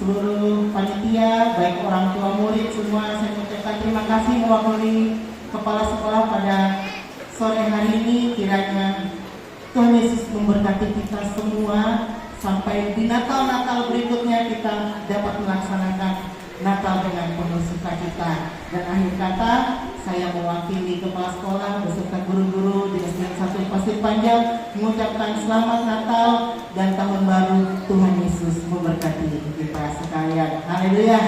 Seluruh panitia, baik orang tua murid semua, saya mengucapkan terima kasih mewakili kepala sekolah pada sore hari ini. Kiranya Tuhan Yesus memberkati kita semua sampai di Natal berikutnya kita dapat melaksanakan Natal dengan penuh sukacita. Dan akhir kata, saya mewakili kepala sekolah beserta guru-guru di SDN 1 Pasir Panjang mengucapkan selamat Natal dan tahun baru. Tuhan Yesus memberkati kita sekalian. Haleluya.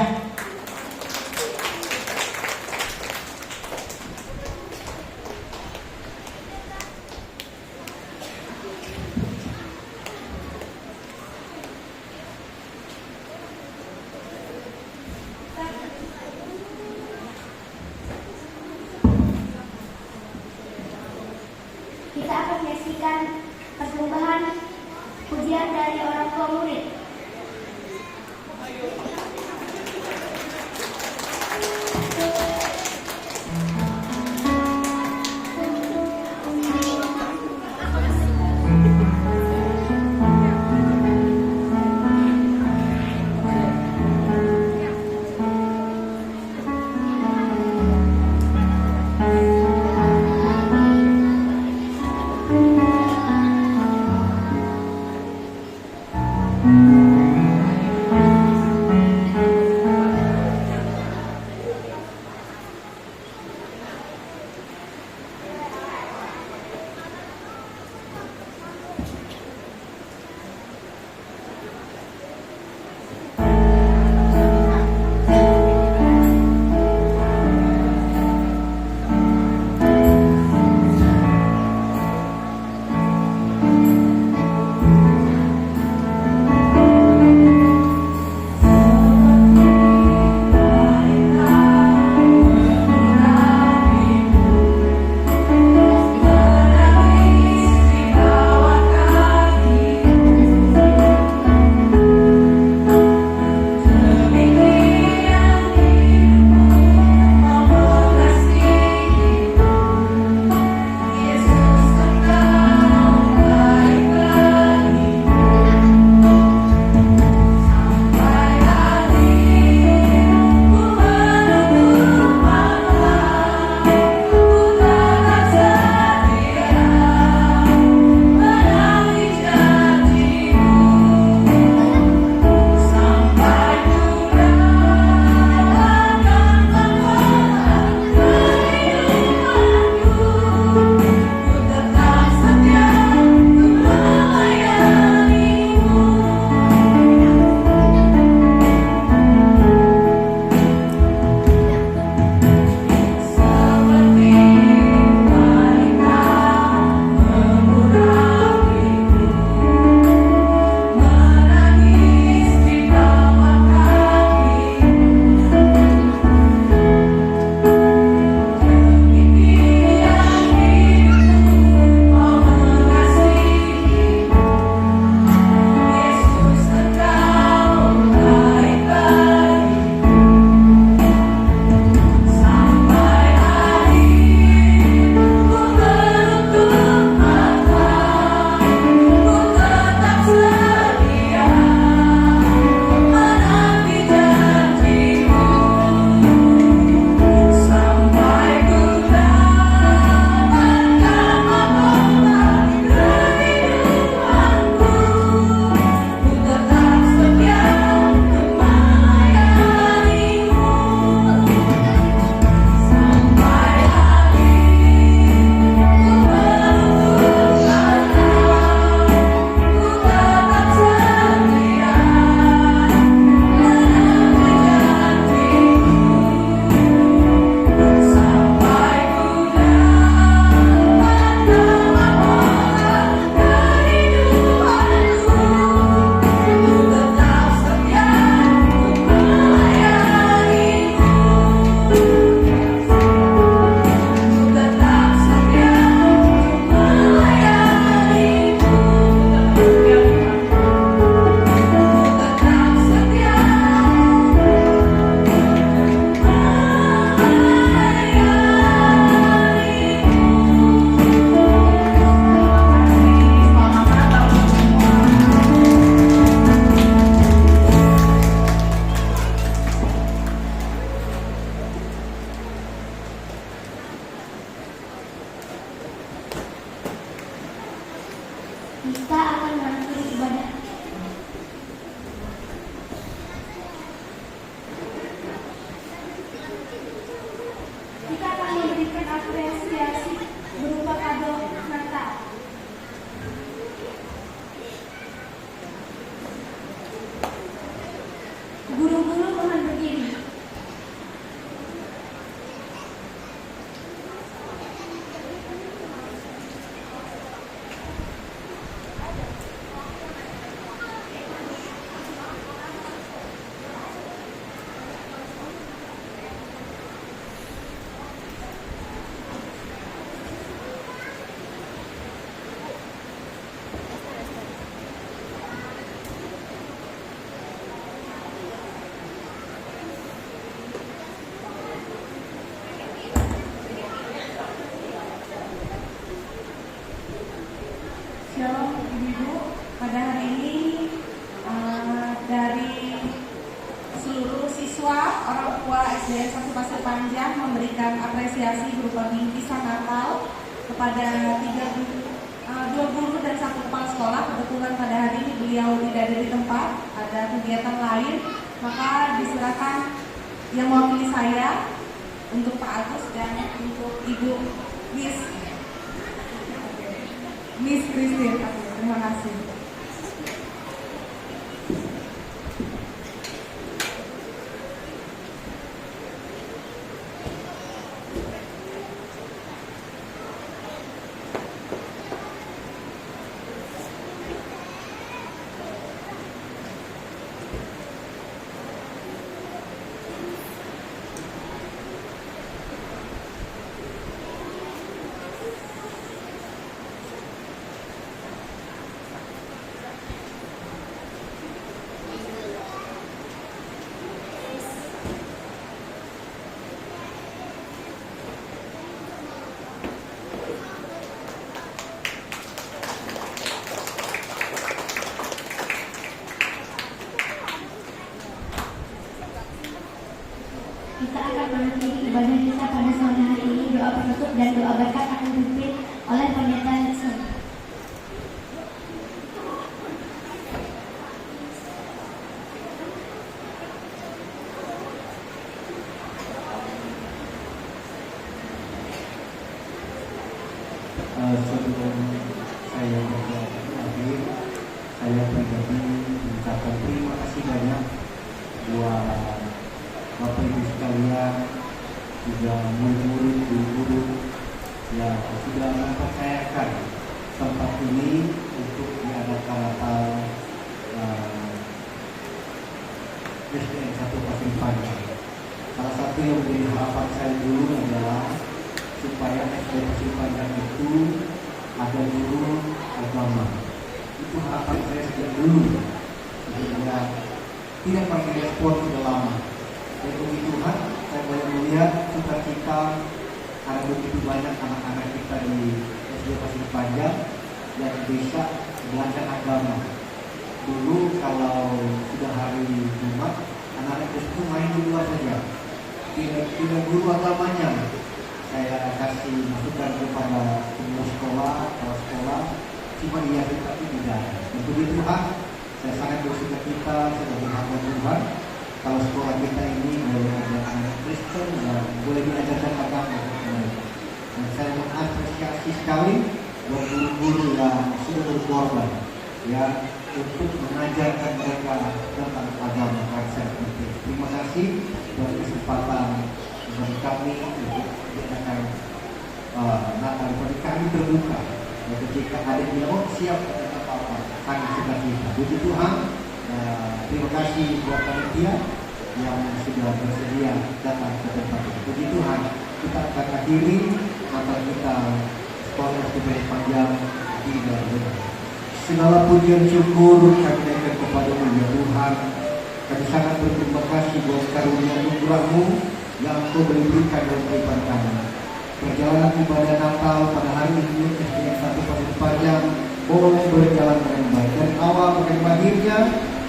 Kita akan menyaksikan persembahan pujian dari orang tua murid. Amin. Kita akan mengakhiri ibadah. Kita akan memberikan apresiasi berupa kado Natal. Guru-guru mohon berdiri. Shalom Ibu-Ibu, pada hari ini dari seluruh siswa orang tua SDN 1 Pasir Panjang memberikan apresiasi berupa bingkisan Natal kepada dua guru dan satu kepala sekolah. Kebetulan pada hari ini beliau tidak ada di tempat, ada kegiatan lain, maka diserahkan yang mewakili saya untuk Pak Agus dan untuk Ibu Miss Christine. Terima kasih. Kita akan mengakhiri ibadah kita pada sore hari ini. Doa penutup dan doa berkat akan dipimpin oleh pendeta Nixon. Sebelum saya berakhir, saya pribadi mengucapkan terima kasih banyak buat Bapak Ibu sekalian, juga murid-murid, guru-guru yang sudah mempercayakan tempat ini untuk diadakan Natal SDN 1 Pasir Panjang. Salah satu yang menjadi harapan saya dulu adalah supaya SDN Pasir Panjang itu ada guru agama. Itu harapan saya sejak dulu, sehingga tidak pakai respon sudah lama. Dan puji Tuhan, saya boleh melihat sukacita ada begitu banyak anak-anak kita di SD Pasir Panjang yang bisa belajar agama. Dulu kalau sudah hari Jumat, anak-anak itu main di luar saja, tidak guru agamanya. Saya kasih masukan kepada semua sekolah, kepala sekolah, cuma iya tapi tidak. Dan puji Tuhan, saya sangat bersukacita sebagai hamba Tuhan. Kalau sekolah kita ini boleh ada anak Kristen dan boleh diajarkan agama mereka. Dan saya mengapresiasi sekali buat guru-guru yang sudah berkorban ya untuk mengajarkan mereka tentang agama konsep itu. Terima kasih buat kesempatan bagi kami untuk diadakan Natal. Bagi kami terbuka. Dan ketika ada yang bilang, siap ada apa-apa, kami suka kita. Puji Tuhan. Terima kasih buat panitia yang sudah bersedia datang ke tempat ini. Puji Tuhan, kita akan akhiri Natal kita sekolah SDN Panjang di dalam. Segala pujian syukur kami naikkan kepada-Mu ya Tuhan. Kami sangat berterima kasih buat karunia anugerah-Mu yang Engkau berikan dalam kehidupan kami. Perjalanan ibadah Natal pada hari ini SDN 1 Pasir Panjang boleh berjalan dengan baik dari awal sampai akhirnya.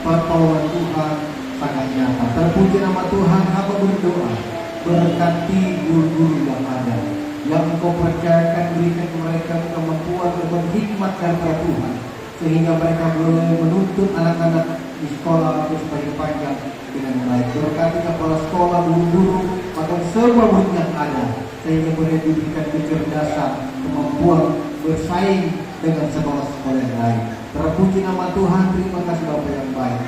Pertolongan Tuhan sangat nyata. Terpuji nama Tuhan. Hamba berdoa berkati guru-guru yang ada, yang Engkau percayakan, berikan mereka kemampuan dan hikmat dari Tuhan sehingga mereka boleh menuntut anak-anak di sekolah bersepanjang panjang dengan baik. Berkati kepala sekolah, guru-guru, bahkan semua murid yang ada, sehingga boleh diberikan kecerdasan, kemampuan bersaing dengan sekolah-sekolah yang lain. Terpuji nama Tuhan, terima kasih Bapak yang baik.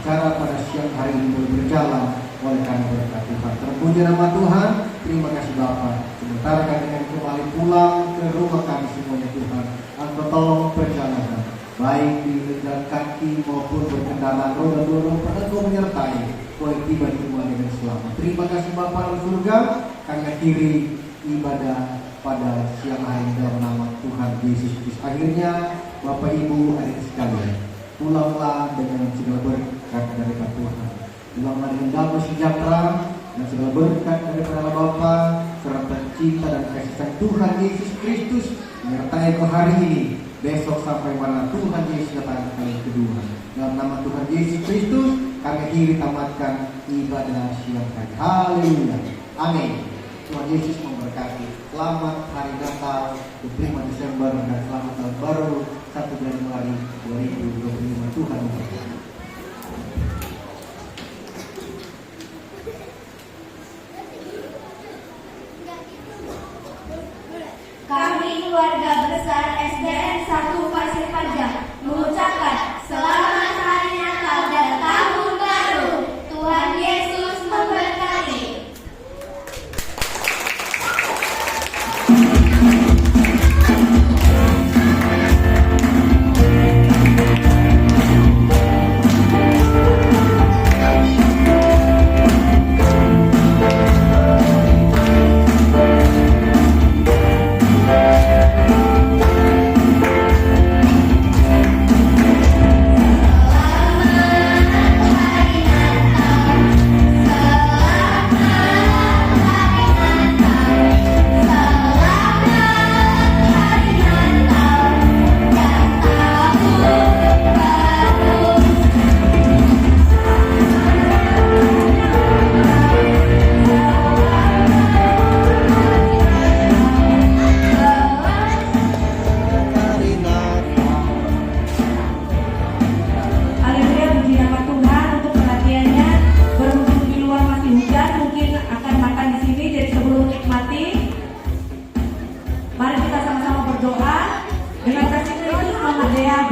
Acara pada siang hari ini boleh berjalan oleh kami berkat Tuhan. Terpuji nama Tuhan, terima kasih Bapak. Sementara kami akan kembali pulang ke rumah kami semuanya Tuhan. Engkau tolong perjalanan, baik di jalan kaki maupun berkendaraan roda dua, pada Engkau menyertai, boleh tiba di rumah dengan selamat. Terima kasih Bapak di surga. Kami akhiri ibadah pada siang hari ini dalam nama Tuhan Yesus Kristus. Akhirnya Bapak Ibu adik sekalian, pulanglah dengan segala berkat dari Tuhan. Pulanglah dengan damai sejahtera dan segala berkat daripada Bapa serta cinta dan kasih sayang Tuhan Yesus Kristus menyertai ke hari ini, besok sampai mana Tuhan Yesus datang kali kedua. Dalam nama Tuhan Yesus Kristus kami akhiri tamatkan ibadah siang hari. Haleluya. Amin. Tuhan Yesus memberkati. Selamat hari Natal 25 Desember dan selamat tahun baru 1 Januari 2025. Tuhan memberkati. Kami keluarga besar SDN 1 Pasir Panjang mengucapkan selamat hari Natal dan tahun baru. Tuhan Yesus memberkati.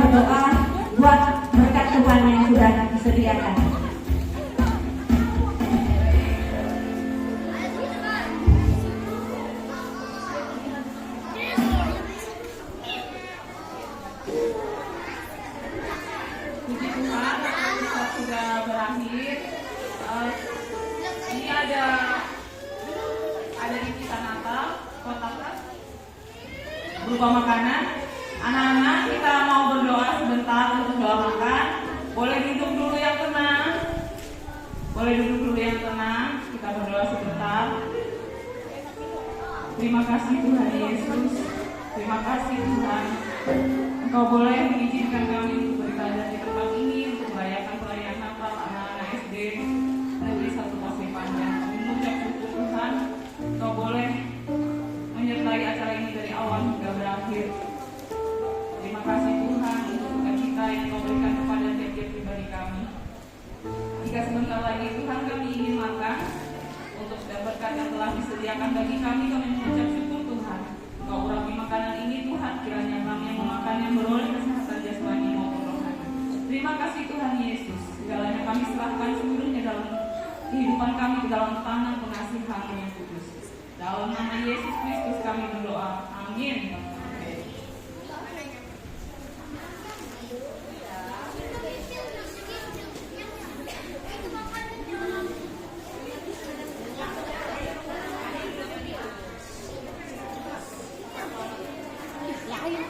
Berdoa buat berkat Tuhan yang sudah disediakan. Puji Tuhan, kita sudah berakhir. Ini ada di kisah Natal, kotak berupa makanan. Anak-anak, kita mau berdoa sebentar untuk doa makan. Boleh duduk dulu yang tenang. Kita berdoa sebentar. Terima kasih Tuhan Yesus. Terima kasih Tuhan. Engkau boleh mengizinkan kami untuk beribadah di tempat ini untuk merayakan perayaan Natal anak-anak SD Negeri 1 Pasir Panjang. Kami mengucap syukur Tuhan. Engkau boleh menyertai acara ini dari awal hingga berakhir. Terima kasih Tuhan untuk sukacita yang Kau berikan kepada tiap-tiap pribadi kami. Jika sebentar lagi Tuhan kami ingin makan untuk berkat yang telah disediakan bagi kami mengucap syukur Tuhan. Kau urapi makanan ini Tuhan, kiranya kami yang memakannya beroleh kesehatan jasmani maupun rohani. Terima kasih Tuhan Yesus. Segalanya kami serahkan seluruhnya dalam kehidupan kami ke dalam tangan pengasihan-Mu yang kudus. Dalam nama Yesus Kristus kami berdoa. Amin. Ya, ayo.